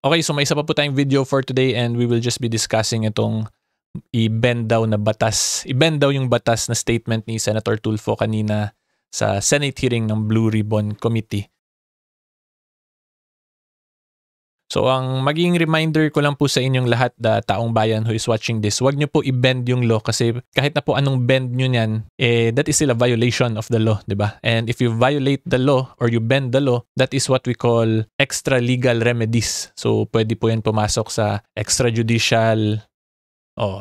Okay, so may isa pa po tayong video for today and we will just be discussing itong i-bend daw na batas. I-bend daw yung batas na statement ni Senator Tulfo kanina sa Senate hearing ng Blue Ribbon Committee. So ang maging reminder ko lang po sa inyong lahat na taong bayan who is watching this, wag nyo po i-bend yung law kasi kahit na po anong bend nyo niyan, that is still a violation of the law, di ba? And if you violate the law or you bend the law, that is what we call extra legal remedies. So pwede po yan pumasok sa extrajudicial,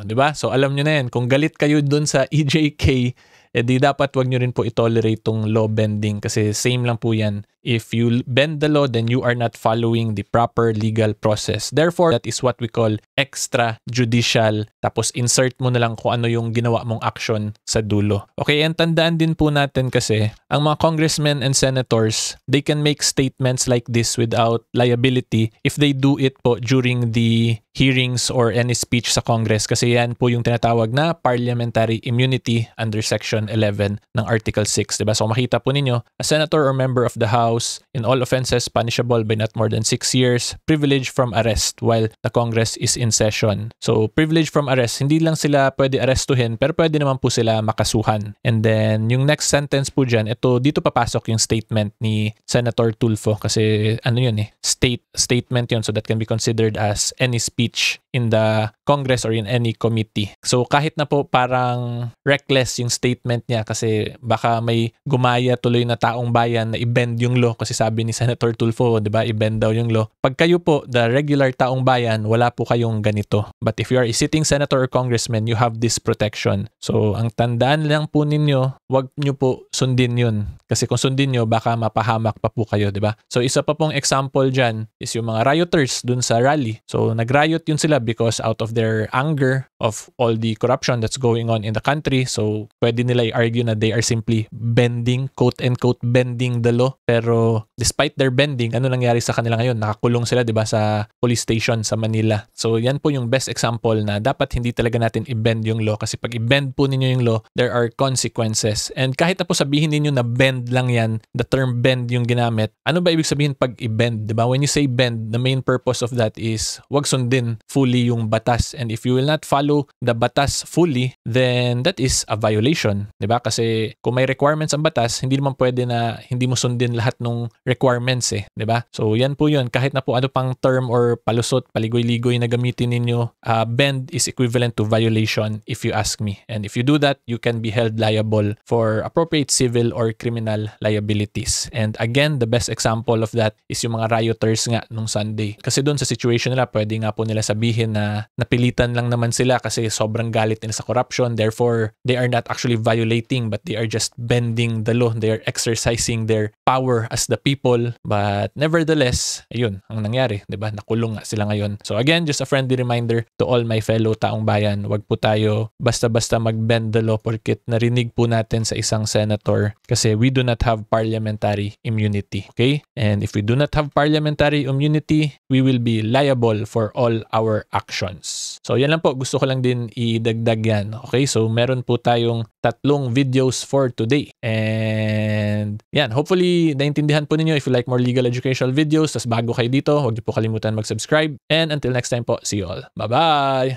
di ba? So alam nyo na yan, kung galit kayo dun sa EJK, di dapat wag nyo rin po i-tolerate tong law bending kasi same lang po yan. If you bend the law, then you are not following the proper legal process. Therefore, that is what we call extrajudicial. Tapos insert mo na lang kung ano yung ginawa mong action sa dulo. Okay, and tandaan din po natin kasi ang mga congressmen and senators, they can make statements like this without liability if they do it po during the hearings or any speech sa Congress kasi yan po yung tinatawag na parliamentary immunity under Section 11 ng Article 6. Diba? So makita po ninyo, a senator or member of the House in all offenses punishable by not more than 6 years, privilege from arrest while the Congress is in session. So privilege from arrest, hindi lang sila pwede arestuhin pero pwede naman po sila makasuhan. And then yung next sentence po dyan, dito papasok yung statement ni Senator Tulfo kasi statement yun, so that can be considered as any speech in the Congress or in any committee. So kahit na po parang reckless yung statement niya kasi baka may gumaya tuloy na taong bayan na i-bend yung law kasi sabi ni Senator Tulfo, di ba, i-bend daw yung law. Pag kayo po, the regular taong bayan, wala po kayong ganito. But if you are a sitting senator or congressman, you have this protection. So ang tandaan lang po ninyo, wag nyo po sundin yun. Kasi kung sundin nyo, baka mapahamak pa po kayo, di ba? So isa pa pong example dyan is yung mga rioters dun sa rally. So nag-riot yun sila because out of their anger of all the corruption that's going on in the country. So pwede nila i-argue na they are simply bending, quote-unquote, bending the law. Pero despite their bending, ano nangyari sa kanila ngayon? Nakakulong sila, di ba, sa police station sa Manila. So yan po yung best example na dapat hindi talaga natin i-bend yung law kasi pag i-bend po ninyo yung law, there are consequences. And kahit na po sabihin ninyo na bend lang yan, the term bend yung ginamit, ano ba ibig sabihin pag i-bend? Di ba? When you say bend, the main purpose of that is wag sundin fully yung batas. And if you will not follow the batas fully, then that is a violation. Di ba? Kasi kung may requirements ang batas, hindi naman pwede na hindi mo sundin lahat ng requirements di ba? So yan po yun. Kahit na po ano pang term or palusot, paligoy-ligoy na gamitin ninyo, bend is equivalent to violation if you ask me. And if you do that, you can be held liable for appropriate civil or criminal liabilities. And again, the best example of that is yung mga rioters nga nung Sunday. Kasi doon sa situation nila, pwede nga po nila sabihin na napilitan lang naman sila kasi sobrang galit nila sa corruption. Therefore, they are not actually violating but they are just bending the law. They are exercising their power as the people. But nevertheless, ayun, ang nangyari, 'di ba? Nakulong nga sila ngayon. So again, just a friendly reminder to all my fellow taong bayan, wag po tayo basta-basta mag-bend the law porket narinig po natin sa isang senator kasi we do not have parliamentary immunity. Okay? And if we do not have parliamentary immunity, we will be liable for all our actions. So yan lang po, gusto ko lang din idagdag yan. Okay? So meron po tayong 3 videos for today. And yan, hopefully naintindihan po ninyo. If you like more legal educational videos, tas bago kayo dito, huwag niyo po kalimutan mag-subscribe. And until next time po, see you all. Bye-bye!